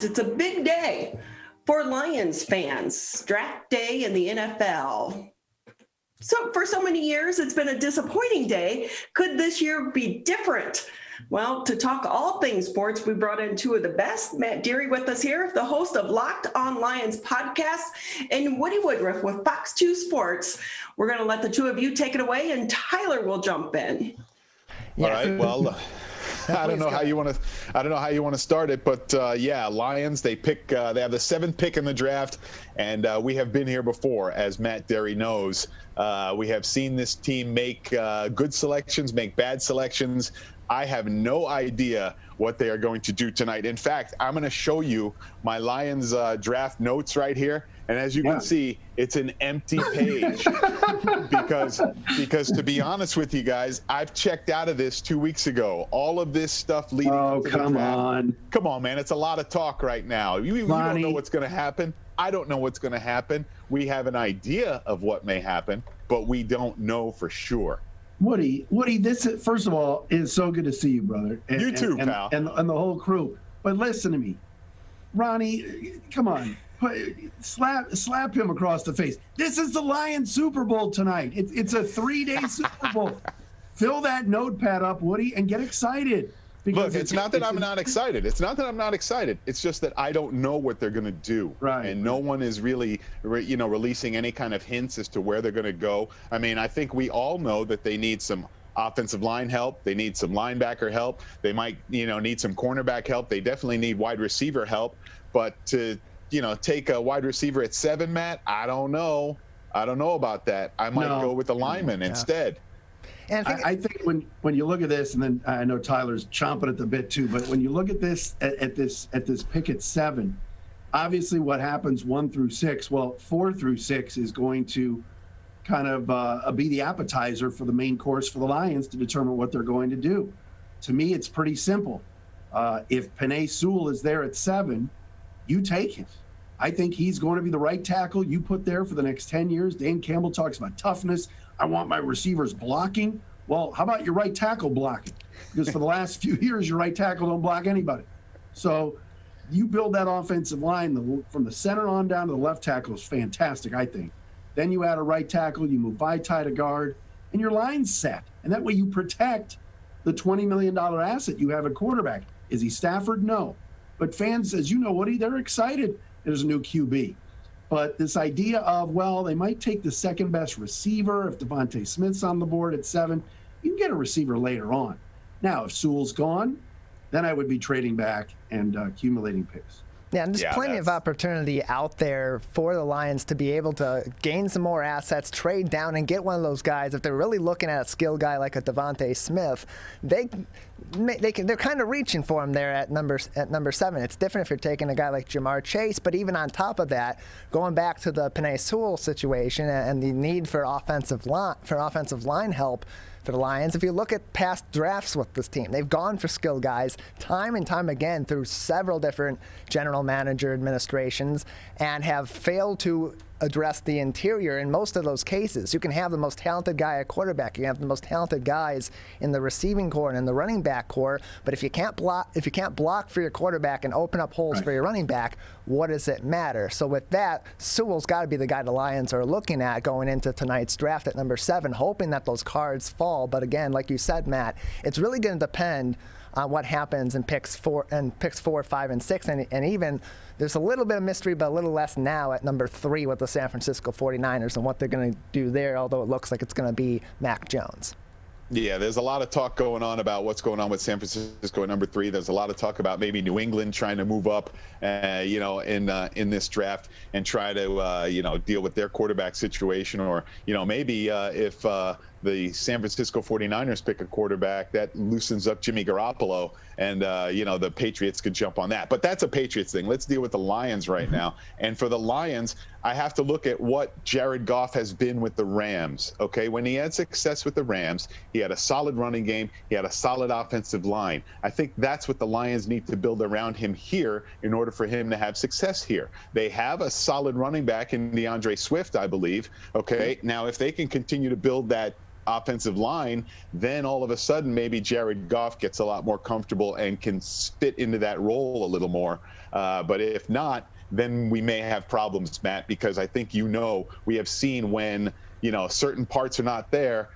It's a big day for Lions fans, draft day in the NFL. So for so many years, it's been a disappointing day. Could this year be different? Well, to talk all things sports, we brought in two of the best. Matt Dery with us here, the host of Locked On Lions podcast, and Woody Woodriffe with Fox 2 Sports. We're going to let the two of you take it away, and Tyler will jump in. All right. Well, I don't know how you want to start it, but Lions. They have the 7th pick in the draft, and we have been here before, as Matt Dery knows. We have seen this team make good selections, make bad selections. I have no idea what they are going to do tonight. In fact, I'm going to show you my Lions draft notes right here. And as you can see, it's an empty page because to be honest with you guys, I've checked out of this 2 weeks ago. All of this stuff leading up to the draft. Come on, man. It's a lot of talk right now. You don't know what's going to happen. I don't know what's going to happen. We have an idea of what may happen, but we don't know for sure. Woody, this is, first of all, it's so good to see you, brother. You too, pal. And the whole crew. But listen to me. Ronnie, come on. Slap him across the face. This is the Lions Super Bowl tonight. It's a 3-day Super Bowl. Fill that notepad up, Woody, and get excited. Look, it's not that I'm not excited. It's not that I'm not excited. It's just that I don't know what they're going to do. Right. And no one is really, releasing any kind of hints as to where they're going to go. I mean, I think we all know that they need some offensive line help. They need some linebacker help. They might, need some cornerback help. They definitely need wide receiver help. But to, take a wide receiver at 7, Matt, I don't know. I don't know about that. I might go with the lineman instead. And I think when you look at this, and then I know Tyler's chomping at the bit too, but when you look at this at this pick at 7, obviously what happens 1 through 6, well, 4 through 6 is going to kind of be the appetizer for the main course for the Lions to determine what they're going to do. To me, it's pretty simple. If Penei Sewell is there at 7, you take him. I think he's going to be the right tackle you put there for the next 10 years. Dan Campbell talks about toughness. I want my receivers blocking. Well, how about your right tackle blocking? Because for the last few years, your right tackle don't block anybody. So you build that offensive line from the center on down to the left tackle is fantastic, I think. Then you add a right tackle, you move Vaitai to guard, and your line's set. And that way you protect the $20 million asset you have at quarterback. Is he Stafford? No. But fans, as you know, Woody, they're excited there's a new QB. But this idea of, well, they might take the second best receiver if Devontae Smith's on the board at 7. You can get a receiver later on. Now, if Sewell's gone, then I would be trading back and accumulating picks. Yeah, and there's plenty of opportunity out there for the Lions to be able to gain some more assets, trade down, and get one of those guys. If they're really looking at a skill guy like a Devontae Smith, they're kind of reaching for him there at number 7. It's different if you're taking a guy like Jamar Chase, but even on top of that, going back to the Penei Sewell situation and the need for offensive line help for the Lions, if you look at past drafts with this team, they've gone for skill guys time and time again through several different general manager administrations and have failed to address the interior in most of those cases. You can have the most talented guy at quarterback, you can have the most talented guys in the receiving core and in the running back core, but if you can't block for your quarterback and open up holes for your running back, what does it matter? So with that, Sewell's got to be the guy the Lions are looking at going into tonight's draft at number 7, hoping that those cards fall. But again, like you said, Matt, it's really going to depend on what happens in picks 4, 5, and 6, and even there's a little bit of mystery, but a little less now at number 3 with the San Francisco 49ers and what they're going to do there, although it looks like it's going to be Mac Jones. Yeah, there's a lot of talk going on about what's going on with San Francisco at number 3. There's a lot of talk about maybe New England trying to move up, in this draft and try to, deal with their quarterback situation, or, maybe if the San Francisco 49ers pick a quarterback, that loosens up Jimmy Garoppolo, and the Patriots could jump on that. But that's a Patriots thing. Let's deal with the Lions right now. And for the Lions, I have to look at what Jared Goff has been with the Rams. Okay, when he had success with the Rams, he had a solid running game, he had a solid offensive line. I think that's what the Lions need to build around him here in order for him to have success here. They have a solid running back in DeAndre Swift, I believe. Okay, now if they can continue to build that offensive line, then all of a sudden maybe Jared Goff gets a lot more comfortable and can fit into that role a little more. But if not, then we may have problems, Matt, because I think we have seen when certain parts are not there,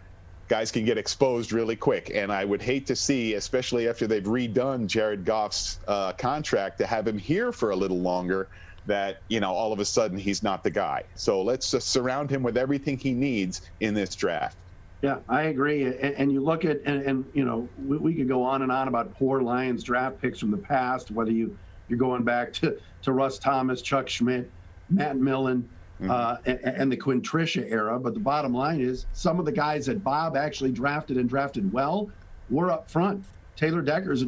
guys can get exposed really quick. And I would hate to see, especially after they've redone Jared Goff's contract, to have him here for a little longer, that all of a sudden he's not the guy. So let's just surround him with everything he needs in this draft. Yeah, I agree. And you look at, and we could go on and on about poor Lions draft picks from the past, whether you're going back to Russ Thomas, Chuck Schmidt, Matt Millen, and the Quinn Trisha era. But the bottom line is some of the guys that Bob actually drafted well were up front. Taylor Decker is a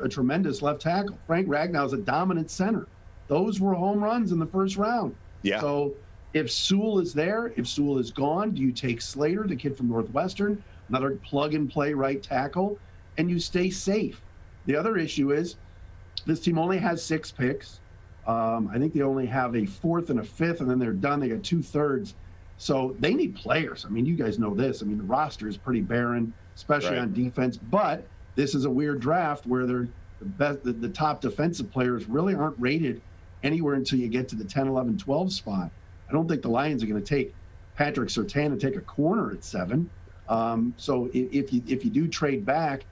tremendous left tackle. Frank Ragnow is a dominant center. Those were home runs in the first round. Yeah. So if Sewell is there, if Sewell is gone, do you take Slater, the kid from Northwestern, another plug-and-play right tackle, and you stay safe? The other issue is this team only has 6 picks. I think they only have a 4th and a 5th, and then they're done. They got 2/3. So they need players. I mean, you guys know this. I mean, the roster is pretty barren, especially on defense. But this is a weird draft where the top defensive players really aren't rated anywhere until you get to the 10, 11, 12 spot. I don't think the Lions are going to take Patrick Surtain and take a corner at 7. So if you do trade back,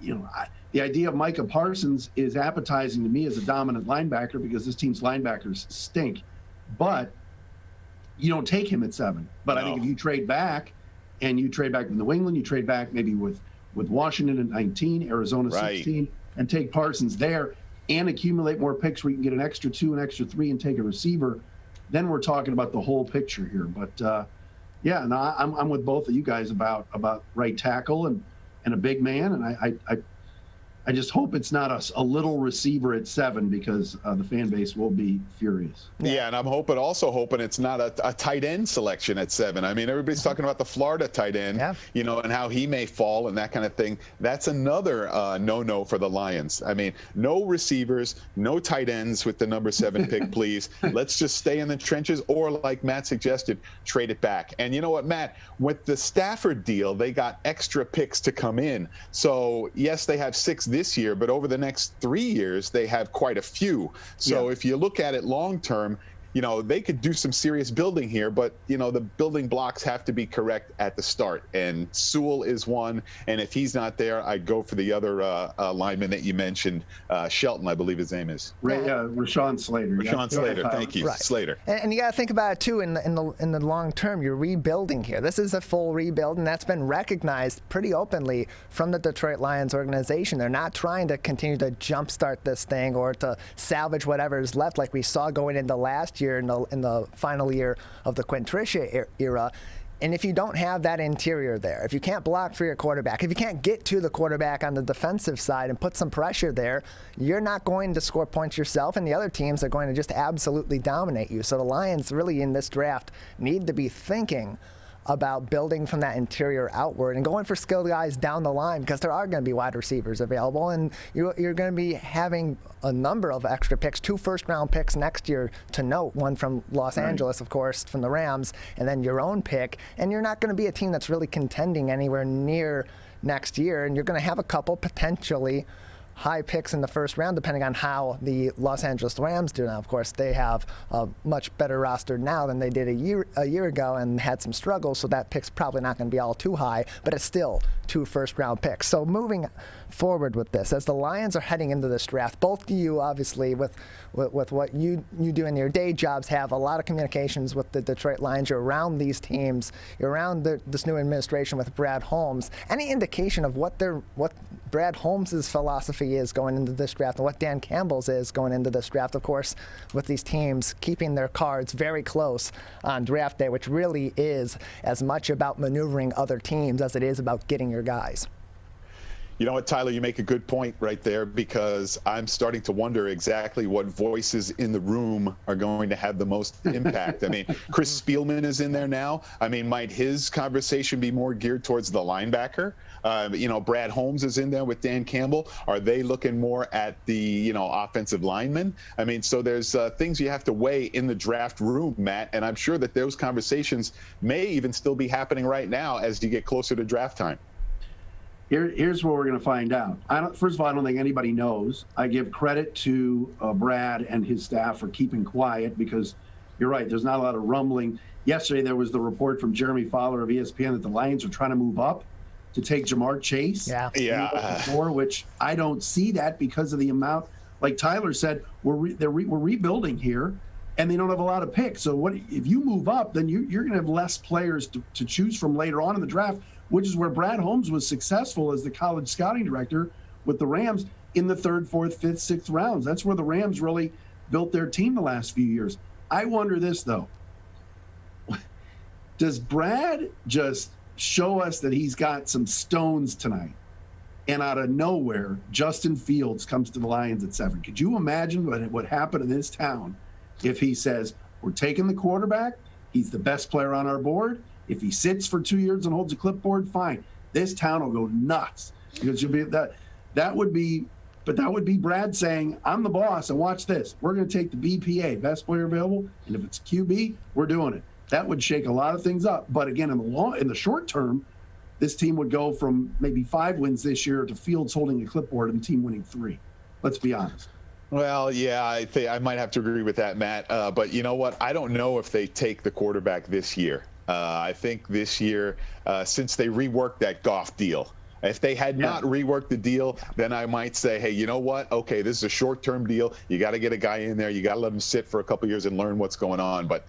the idea of Micah Parsons is appetizing to me as a dominant linebacker because this team's linebackers stink. But you don't take him at 7. But I think if you trade back, and you trade back with New England, you trade back maybe with Washington at 19, Arizona 16, and take Parsons there and accumulate more picks where you can get an extra 2, an extra 3, and take a receiver, then we're talking about the whole picture here. But I'm with both of you guys about right tackle and a big man, and I just hope it's not a little receiver at 7 because the fan base will be furious. Yeah, and I'm also hoping it's not a tight end selection at 7. I mean, everybody's talking about the Florida tight end, and how he may fall and that kind of thing. That's another no-no for the Lions. I mean, no receivers, no tight ends with the number 7 pick, please. Let's just stay in the trenches, or like Matt suggested, trade it back. And you know what, Matt? With the Stafford deal, they got extra picks to come in. So, yes, they have 6 this year, but over the next 3 years, they have quite a few. So if you look at it long term, they could do some serious building here, but, the building blocks have to be correct at the start. And Sewell is one. And if he's not there, I'd go for the other lineman that you mentioned, Shelton, I believe his name is. Rashawn Slater. Rashawn Slater, thank you. Right. Slater. And you got to think about it, too, in the long term. You're rebuilding here. This is a full rebuild, and that's been recognized pretty openly from the Detroit Lions organization. They're not trying to continue to jumpstart this thing or to salvage whatever is left like we saw going into last year in the final year of the Quinn Trisha era. And if you don't have that interior there, if you can't block for your quarterback, if you can't get to the quarterback on the defensive side and put some pressure there, you're not going to score points yourself, and the other teams are going to just absolutely dominate you. So the Lions really in this draft need to be thinking about building from that interior outward and going for skilled guys down the line, because there are going to be wide receivers available, and you're going to be having a number of extra picks, 2 first-round picks next year to note, one from Los Angeles, of course, from the Rams, and then your own pick. And you're not going to be a team that's really contending anywhere near next year, and you're going to have a couple potentially high picks in the first round, depending on how the Los Angeles Rams do now. Of course, they have a much better roster now than they did a year ago and had some struggles, so that pick's probably not going to be all too high, but it's still 2 first-round picks. So moving forward with this, as the Lions are heading into this draft, both of you, obviously, with what you do in your day jobs, have a lot of communications with the Detroit Lions. You're around these teams. You're around this new administration with Brad Holmes. Any indication of what Brad Holmes' philosophy is going into this draft and what Dan Campbell's is going into this draft, of course, with these teams keeping their cards very close on draft day, which really is as much about maneuvering other teams as it is about getting your guys? You know what, Tyler, you make a good point right there, because I'm starting to wonder exactly what voices in the room are going to have the most impact. I mean, Chris Spielman is in there now. I mean, might his conversation be more geared towards the linebacker? Brad Holmes is in there with Dan Campbell. Are they looking more at the, offensive linemen? I mean, so there's things you have to weigh in the draft room, Matt, and I'm sure that those conversations may even still be happening right now as you get closer to draft time. Here's what we're going to find out. First of all, I don't think anybody knows. I give credit to Brad and his staff for keeping quiet, because you're right, there's not a lot of rumbling. Yesterday, there was the report from Jeremy Fowler of ESPN that the Lions are trying to move up to take Jamar Chase. Yeah. Before, which I don't see that because of the amount. Like Tyler said, we're rebuilding here, and they don't have a lot of picks. So what if you move up? Then you're going to have less players to choose from later on in the draft, which is where Brad Holmes was successful as the college scouting director with the Rams in the 3rd, 4th, 5th, 6th rounds. That's where the Rams really built their team the last few years. I wonder this, though. Does Brad just show us that he's got some stones tonight, and out of nowhere, Justin Fields comes to the Lions at 7? Could you imagine what would happen in this town if he says, we're taking the quarterback, he's the best player on our board, if he sits for 2 years and holds a clipboard, fine. This town will go nuts, because you'll be that would be Brad saying, I'm the boss, and watch this. We're going to take the BPA, best player available, and if it's QB, we're doing it. That would shake a lot of things up. But again, in the short term, this team would go from maybe 5 wins this year to Fields holding a clipboard and the team winning 3. Let's be honest. Well, yeah, I think I might have to agree with that, Matt. But you know what? I don't know if they take the quarterback this year. I think this year, since they reworked that Goff deal, if they had not reworked the deal, then I might say, hey, you know what? Okay, this is a short-term deal. You got to get a guy in there. You got to let him sit for a couple years and learn what's going on. But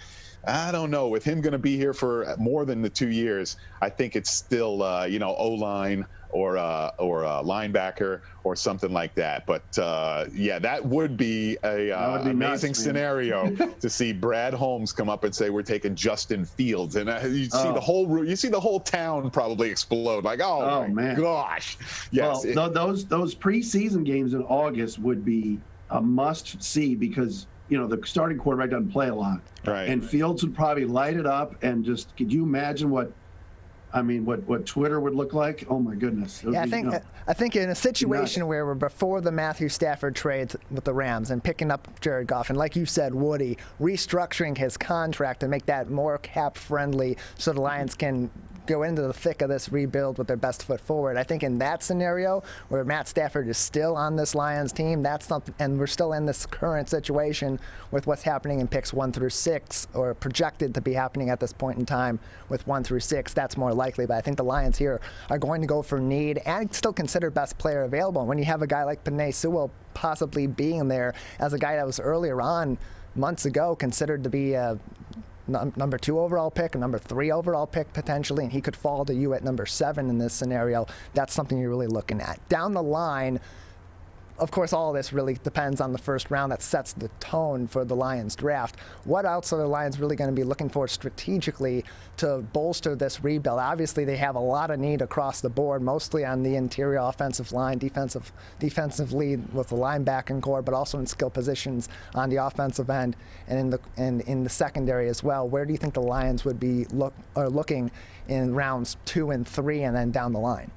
I don't know. With him going to be here for more than the 2 years, I think it's still, O-line or a linebacker or something like that. But that would be an amazing scenario to see Brad Holmes come up and say, we're taking Justin Fields, and you see the whole town probably explode. Like, oh my gosh. Yes. Well, those preseason games in August would be a must see, because the starting quarterback doesn't play a lot. Right. And Fields would probably light it up, and just, could you imagine what Twitter would look like? Oh my goodness. Yeah, I think in a situation where we're before the Matthew Stafford trade with the Rams and picking up Jared Goff, and like you said, Woody, restructuring his contract to make that more cap friendly so the Lions can go into the thick of this rebuild with their best foot forward. I think in that scenario where Matt Stafford is still on this Lions team, that's something, and we're still in this current situation with what's happening in picks 1 through 6, or projected to be happening at this point in time with 1 through 6. That's more likely, but I think the Lions here are going to go for need and still consider best player available. When you have a guy like Penei Sewell possibly being there as a guy that was earlier on months ago considered to be a number 2 overall pick, a number 3 overall pick potentially, and he could fall to you at number 7 in this scenario. That's something you're really looking at. Down the line, of course, all of this really depends on the first round that sets the tone for the Lions draft. What else are the Lions really going to be looking for strategically to bolster this rebuild? Obviously, they have a lot of need across the board, mostly on the interior offensive line, defensive lead with the linebacking core, but also in skill positions on the offensive end and in the secondary as well. Where do you think the Lions would be looking in rounds 2 and 3 and then down the line?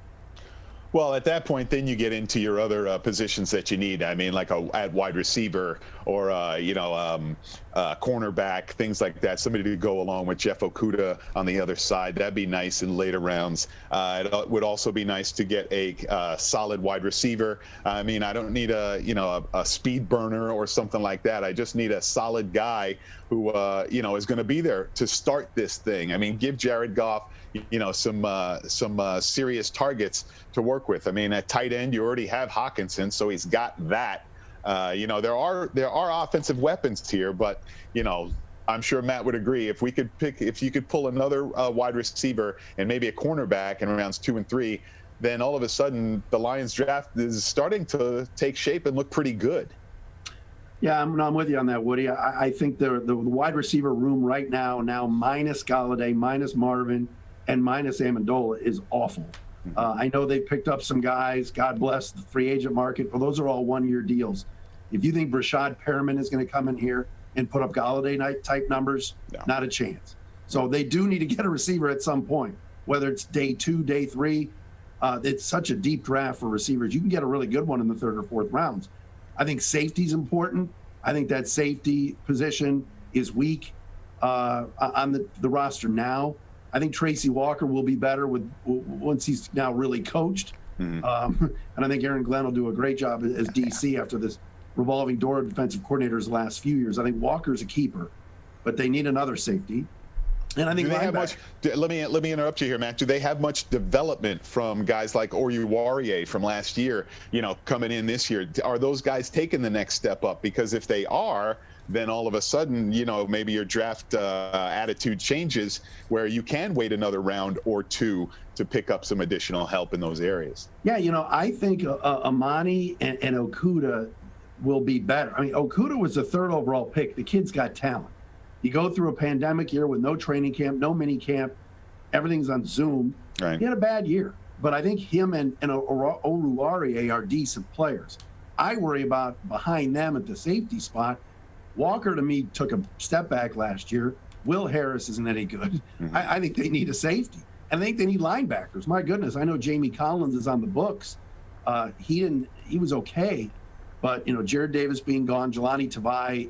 Well, at that point, then you get into your other positions that you need. I mean, like at wide receiver or, cornerback, things like that. Somebody to go along with Jeff Okudah on the other side. That'd be nice in later rounds. It would also be nice to get a solid wide receiver. I mean, I don't need a speed burner or something like that. I just need a solid guy who, is going to be there to start this thing. I mean, give Jared Goff, some serious targets to work with. I mean, at tight end, you already have Hawkinson, so he's got that. There are offensive weapons here, but I'm sure Matt would agree. If you could pull another wide receiver and maybe a cornerback in rounds 2 and 3, then all of a sudden the Lions draft is starting to take shape and look pretty good. Yeah, I'm with you on that, Woody. I think the wide receiver room right now minus Galladay, minus Marvin, and minus Amendola is awful. I know they picked up some guys. God bless the free agent market. Well, those are all one-year deals. If you think Brashad Perriman is going to come in here and put up Galladay night type numbers, not a chance. So they do need to get a receiver at some point, whether it's day 2, day 3. It's such a deep draft for receivers. You can get a really good one in the 3rd or 4th rounds. I think safety's important. I think that safety position is weak on the roster now. I think Tracy Walker will be better once he's now really coached. And I think Aaron Glenn will do a great job as DC after this revolving door of defensive coordinators the last few years. I think Walker's a keeper, but they need another safety. And I think let me interrupt you here, Matt. Do they have much development from guys like Oruwariye from last year, coming in this year? Are those guys taking the next step up? Because if they are, then all of a sudden, maybe your draft attitude changes where you can wait another round or 2 to pick up some additional help in those areas. Yeah, I think Amani and Okudah will be better. I mean, Okudah was the 3rd overall pick. The kid's got talent. You go through a pandemic year with no training camp, no mini camp, everything's on Zoom. Right. He had a bad year, but I think him and Oruwariye are decent players. I worry about behind them at the safety spot. Walker, to me, took a step back last year. Will Harris isn't any good. I think they need a safety. And I think they need linebackers. My goodness, I know Jamie Collins is on the books. He was okay, but Jared Davis being gone, Jelani Tavai,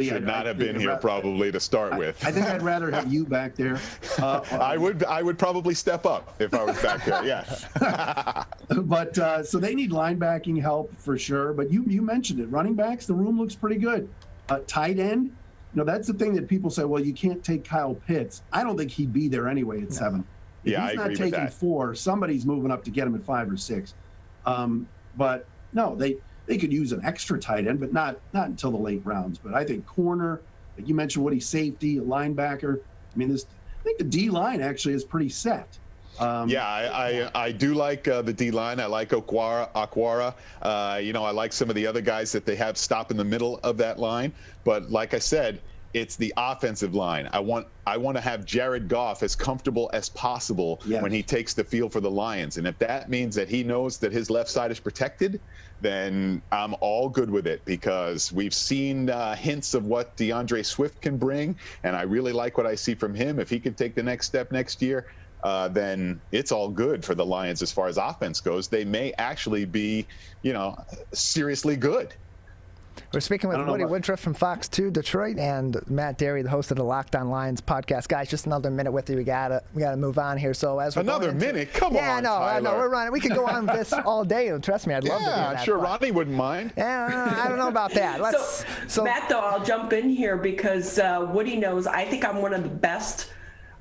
should not have been here probably to start with. I think I'd rather have you back there. I would probably step up if I was back there. Yeah. But so they need linebacking help for sure. But you mentioned it, running backs. The room looks pretty good. Tight end. That's the thing that people say. Well, you can't take Kyle Pitts. I don't think he'd be there anyway at 7. If yeah, he's I not agree with taking that. 4. Somebody's moving up to get him at 5 or 6. But no, they could use an extra tight end, but not until the late rounds. But I think corner, like you mentioned, Woody, safety, a linebacker. I mean, I think the D line actually is pretty set. I do like the D line. I like Aquara. I like some of the other guys that they have stop in the middle of that line. But like I said, it's the offensive line. I want to have Jared Goff as comfortable as possible when he takes the field for the Lions. And if that means that he knows that his left side is protected, then I'm all good with it, because we've seen hints of what DeAndre Swift can bring, and I really like what I see from him. If he can take the next step next year, then it's all good for the Lions as far as offense goes. They may actually be, seriously good. We're speaking with Woody Woodriffe from Fox 2 Detroit and Matt Dery, the host of the Locked On Lions podcast. Guys, just another minute with you. We gotta move on here. So as we're minute, come on, I know, we're running. We could go on this all day. Trust me, I'd love to do that. I'm sure Ronnie wouldn't mind. Yeah, I don't know about that. So Matt, though, I'll jump in here because Woody knows I think I'm one of the best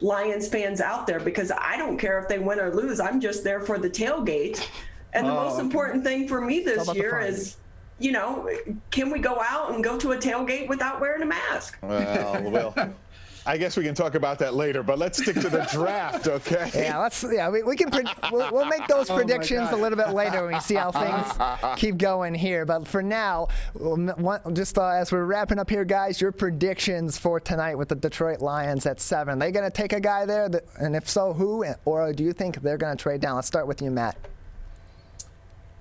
Lions fans out there, because I don't care if they win or lose. I'm just there for the tailgate. And the most important thing for me this year is, can we go out and go to a tailgate without wearing a mask? Well, I guess we can talk about that later, but let's stick to the draft, okay? Yeah, we can. We'll make those predictions a little bit later when we see how things keep going here. But for now, as we're wrapping up here, guys, your predictions for tonight with the Detroit Lions at 7. Are they going to take a guy there? And if so, who? Or do you think they're going to trade down? Let's start with you, Matt.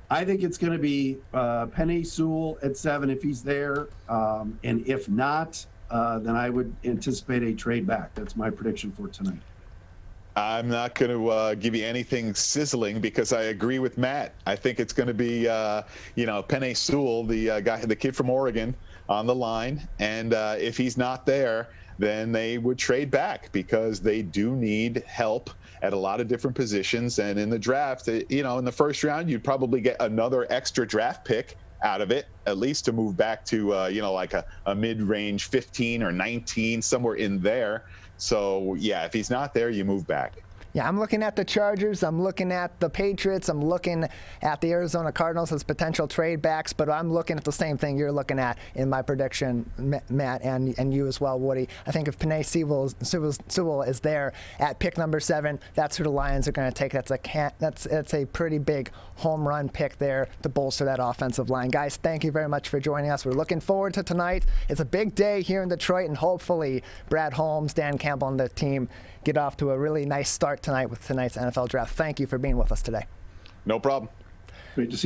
I think it's going to be Penei Sewell at 7 if he's there. And if not, then I would anticipate a trade back. That's my prediction for tonight. I'm not going to give you anything sizzling, because I agree with Matt. I think it's going to be, Penei Sewell, the kid from Oregon, on the line. And if he's not there, then they would trade back, because they do need help at a lot of different positions. And in the draft, in the first round, you'd probably get another extra draft pick out of it, at least to move back to, like a mid-range 15 or 19, somewhere in there. So, yeah, if he's not there, you move back. Yeah, I'm looking at the Chargers. I'm looking at the Patriots. I'm looking at the Arizona Cardinals as potential trade backs, but I'm looking at the same thing you're looking at in my prediction, Matt, and you as well, Woody. I think if Penei Sewell is there at pick number 7, that's who the Lions are going to take. That's a pretty big home run pick there to bolster that offensive line. Guys, thank you very much for joining us. We're looking forward to tonight. It's a big day here in Detroit, and hopefully Brad Holmes, Dan Campbell, and the team get off to a really nice start tonight with tonight's NFL draft. Thank you for being with us today. No problem. Great to see you.